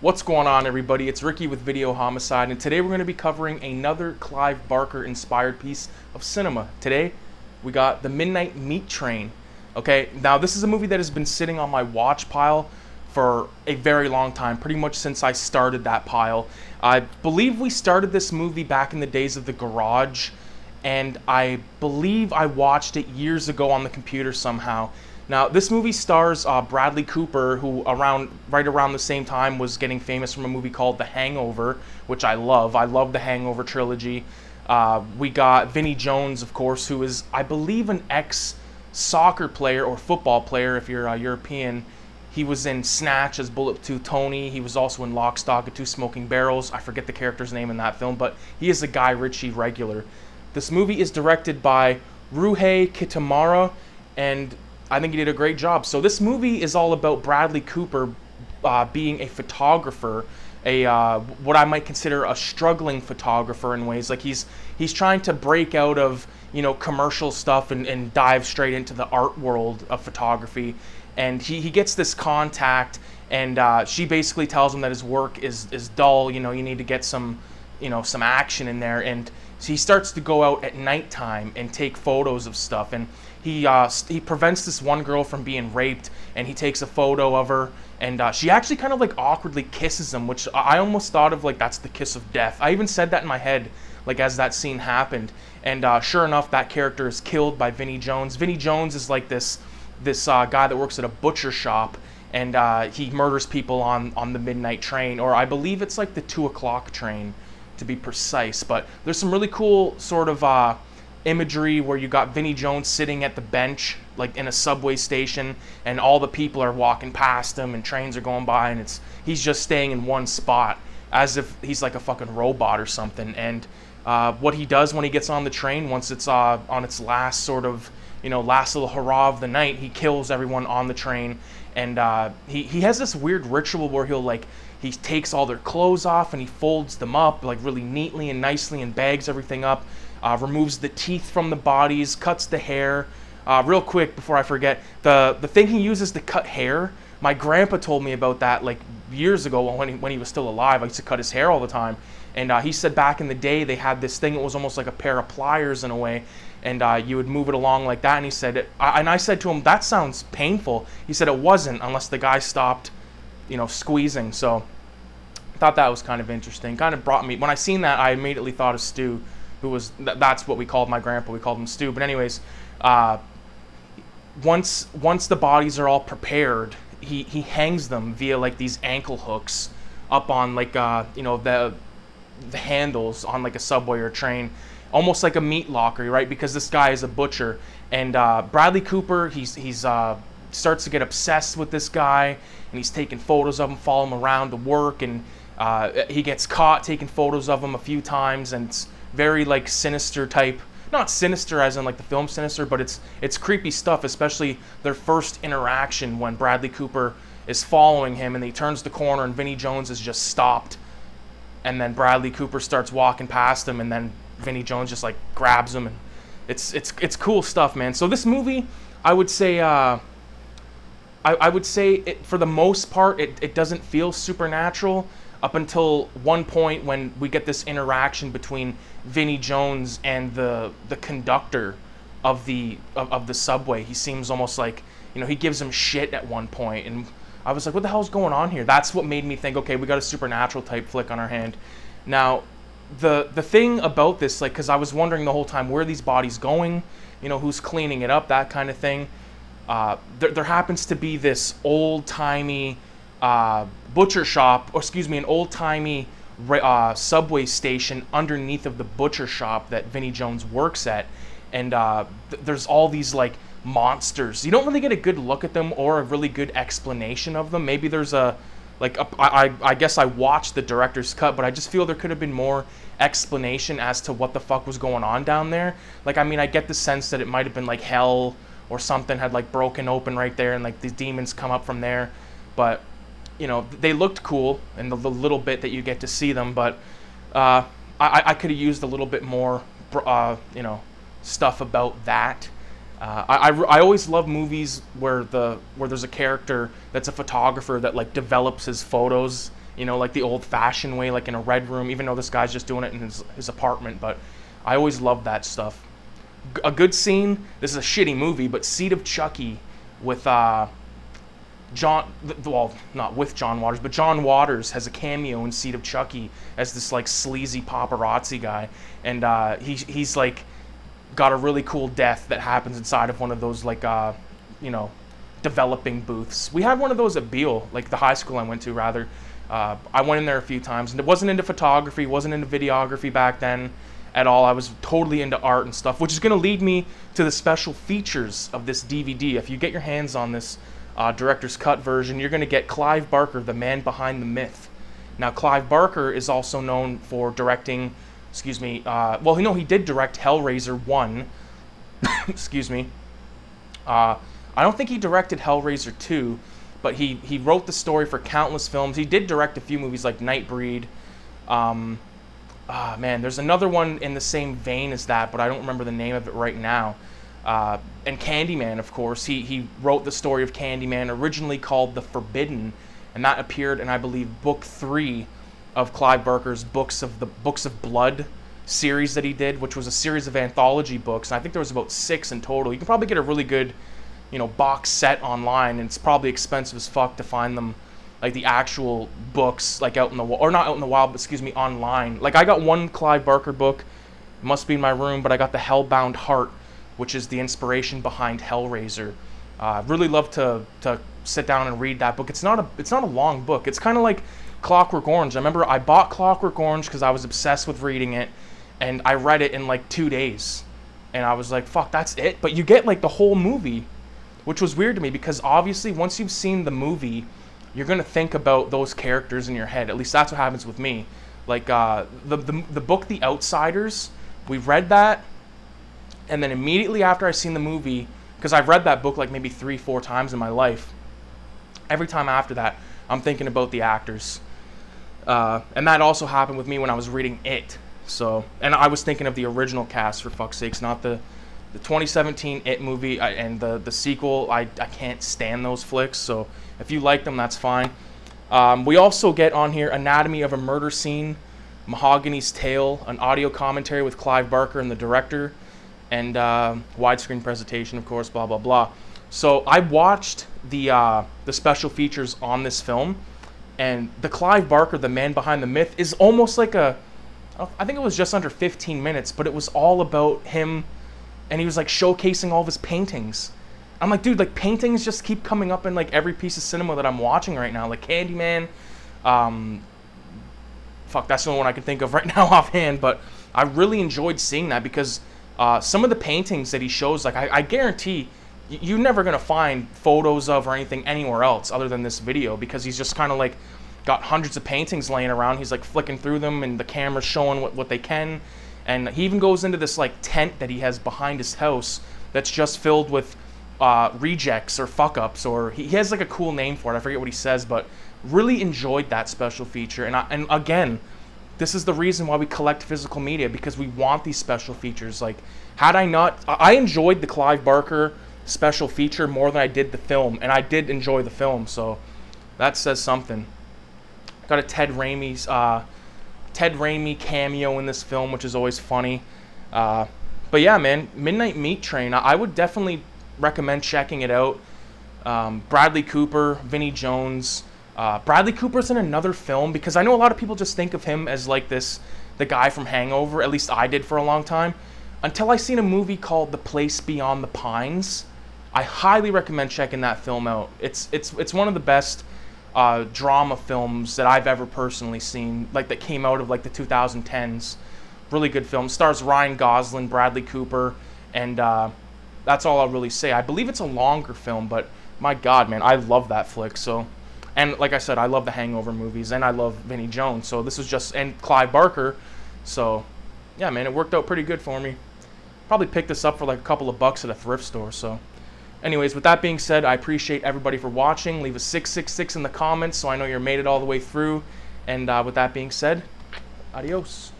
What's going on, everybody? It's Ricky with Video Homicide, and today we're going to be covering another Clive Barker inspired piece of cinema. Today we got The Midnight Meat Train. Okay, now this is a movie that has been sitting on my watch pile for a very long time, pretty much since I started that pile. I believe we started this movie back in the days of The Garage, and I believe I watched it years ago on the computer somehow. Now, this movie stars Bradley Cooper, who right around the same time was getting famous from a movie called The Hangover, which I love. I love the Hangover trilogy. We got Vinnie Jones, of course, who is, I believe, an ex-soccer player or football player, if you're European. He was in Snatch as Bullet 2 Tony. He was also in Lock, Stock, and Two Smoking Barrels. I forget the character's name in that film, but he is a Guy Ritchie regular. This movie is directed by Ryuhei Kitamura, and I think he did a great job. So this movie is all about Bradley Cooper being a photographer, what I might consider a struggling photographer in ways. Like he's trying to break out of commercial stuff and dive straight into the art world of photography. And he gets this contact, and she basically tells him that his work is dull. You need to get some action in there. And so he starts to go out at nighttime and take photos of stuff. And he prevents this one girl from being raped, and he takes a photo of her, and she actually kind of like awkwardly kisses him, which I almost thought of like that's the kiss of death. I even said that in my head like as that scene happened, and sure enough, that character is killed by Vinnie Jones. Vinnie Jones is like this guy that works at a butcher shop, and he murders people on the midnight train, or I believe it's like the 2 o'clock train to be precise. But there's some really cool sort of imagery where you got Vinnie Jones sitting at the bench like in a subway station, and all the people are walking past him and trains are going by, and he's just staying in one spot as if he's like a fucking robot or something. And what he does when he gets on the train, once it's on its last sort of last little hurrah of the night, he kills everyone on the train. And he has this weird ritual where he takes all their clothes off and he folds them up like really neatly and nicely and bags everything up, removes the teeth from the bodies, cuts the hair. Real quick before I forget, the thing he uses to cut hair, my grandpa told me about that like years ago when he was still alive. I used to cut his hair all the time, and he said back in the day they had this thing. It was almost like a pair of pliers in a way, and you would move it along like that. And he said, and I said to him, that sounds painful. He said it wasn't unless the guy stopped, squeezing. So I thought that was kind of interesting. Kind of brought me, when I seen that, I immediately thought of Stu, who was, that's what we called my grandpa. We called him Stu. But anyways, once the bodies are all prepared, he hangs them via like these ankle hooks up on like the handles on like a subway or a train, almost like a meat locker, right? Because this guy is a butcher, and Bradley Cooper, he's starts to get obsessed with this guy, and he's taking photos of him, follow him around to work, and he gets caught taking photos of him a few times, and it's very like sinister type. Not sinister as in like the film Sinister, but it's creepy stuff, especially their first interaction when Bradley Cooper is following him and he turns the corner and Vinnie Jones is just stopped, and then Bradley Cooper starts walking past him, and then Vinnie Jones just like grabs him, and it's cool stuff, man. So this movie, I would say I would say it, for the most part, it doesn't feel supernatural up until one point when we get this interaction between Vinnie Jones and the conductor of the subway. He seems almost like, he gives him shit at one point, and I was like, what the hell's going on here? That's what made me think, okay, we got a supernatural type flick on our hand. Now, the thing about this, like, because I was wondering the whole time, where are these bodies going? Who's cleaning it up, that kind of thing. There happens to be this old-timey butcher shop, or excuse me, an old-timey subway station underneath of the butcher shop that Vinnie Jones works at, and there's all these like monsters. You don't really get a good look at them or a really good explanation of them. Maybe there's I guess I watched the director's cut, but I just feel there could have been more explanation as to what the fuck was going on down there. Like, I mean, I get the sense that it might have been like hell or something had like broken open right there, and like these demons come up from there. But they looked cool in the little bit that you get to see them, but I could have used a little bit more stuff about that. I always love movies where there's a character that's a photographer that like develops his photos you know, like the old-fashioned way, like in a red room, even though this guy's just doing it in his apartment. But I always loved that stuff. A good scene, this is a shitty movie, but Seed of Chucky with John, well, not with John Waters, but John Waters has a cameo in Seed of Chucky as this like sleazy paparazzi guy, and he's like got a really cool death that happens inside of one of those like you know, developing booths. We had one of those at Beale, like the high school I went to rather. I went in there a few times, and it wasn't into photography, wasn't into videography back then at all. I was totally into art and stuff, which is going to lead me to the special features of this DVD. If you get your hands on this director's cut version, you're going to get Clive Barker, the man behind the myth. Now, Clive Barker is also known for directing, excuse me, well, no, he did direct Hellraiser 1, excuse me. I don't think he directed Hellraiser 2, but he wrote the story for countless films. He did direct a few movies like Nightbreed. Man, there's another one in the same vein as that, but I don't remember the name of it right now. And Candyman, of course. He wrote the story of Candyman, originally called The Forbidden, and that appeared in, I believe, book 3 of Clive Barker's Books of Blood series that he did, which was a series of anthology books. And I think there was about 6 in total. You can probably get a really good, you know, box set online, and it's probably expensive as fuck to find them, like the actual books, like out in the, or not out in the wild, but excuse me, online. Like I got one Clive Barker book, it must be in my room, but I got the Hellbound Heart, which is the inspiration behind Hellraiser. Really love to sit down and read that book. It's not a long book. It's kind of like Clockwork Orange. I remember I bought Clockwork Orange because I was obsessed with reading it, and I read it in like 2 days, and I was like, fuck, that's it. But you get like the whole movie, which was weird to me because obviously once you've seen the movie, you're gonna think about those characters in your head. At least that's what happens with me. Like the book The Outsiders, we read that, and then immediately after I seen the movie, because I've read that book like maybe 3-4 times in my life, every time after that, I'm thinking about the actors. And that also happened with me when I was reading It. So, and I was thinking of the original cast, for fuck's sakes, not the 2017 It movie and the sequel. I can't stand those flicks, so if you like them, that's fine. We also get on here Anatomy of a Murder Scene, Mahogany's Tale, an audio commentary with Clive Barker and the director, and widescreen presentation, of course, blah, blah, blah. So I watched the special features on this film, and the Clive Barker, the man behind the myth, is almost like I think it was just under 15 minutes, but it was all about him, and he was like showcasing all of his paintings. I'm like, dude, like paintings just keep coming up in like every piece of cinema that I'm watching right now, like Candyman. Fuck, that's the only one I can think of right now offhand, but I really enjoyed seeing that because some of the paintings that he shows, like I guarantee you're never gonna find photos of or anything anywhere else other than this video, because he's just kind of like got hundreds of paintings laying around. He's like flicking through them, and the camera's showing what they can. And he even goes into this like tent that he has behind his house that's just filled with rejects or fuck ups, or he has like a cool name for it. I forget what he says, but really enjoyed that special feature. And again, this is the reason why we collect physical media, because we want these special features. Like, had I not, I enjoyed the Clive Barker special feature more than I did the film, and I did enjoy the film, so that says something. Got a Ted Raimi cameo in this film, which is always funny. But yeah, man, Midnight Meat Train, I would definitely recommend checking it out. Bradley Cooper, Vinnie Jones. Bradley Cooper's in another film, because I know a lot of people just think of him as like the guy from Hangover. At least I did for a long time, until I seen a movie called The Place Beyond the Pines. I highly recommend checking that film out. It's one of the best drama films that I've ever personally seen, like that came out of like the 2010s. Really good film. Stars Ryan Gosling, Bradley Cooper, and that's all I'll really say. I believe it's a longer film, but my God, man, I love that flick. So, and like I said, I love the Hangover movies, and I love Vinnie Jones. So this was just, and Clive Barker. So yeah, man, it worked out pretty good for me. Probably picked this up for like a couple of bucks at a thrift store. So anyways, with that being said, I appreciate everybody for watching. Leave a 666 in the comments so I know you're made it all the way through. And with that being said, adios.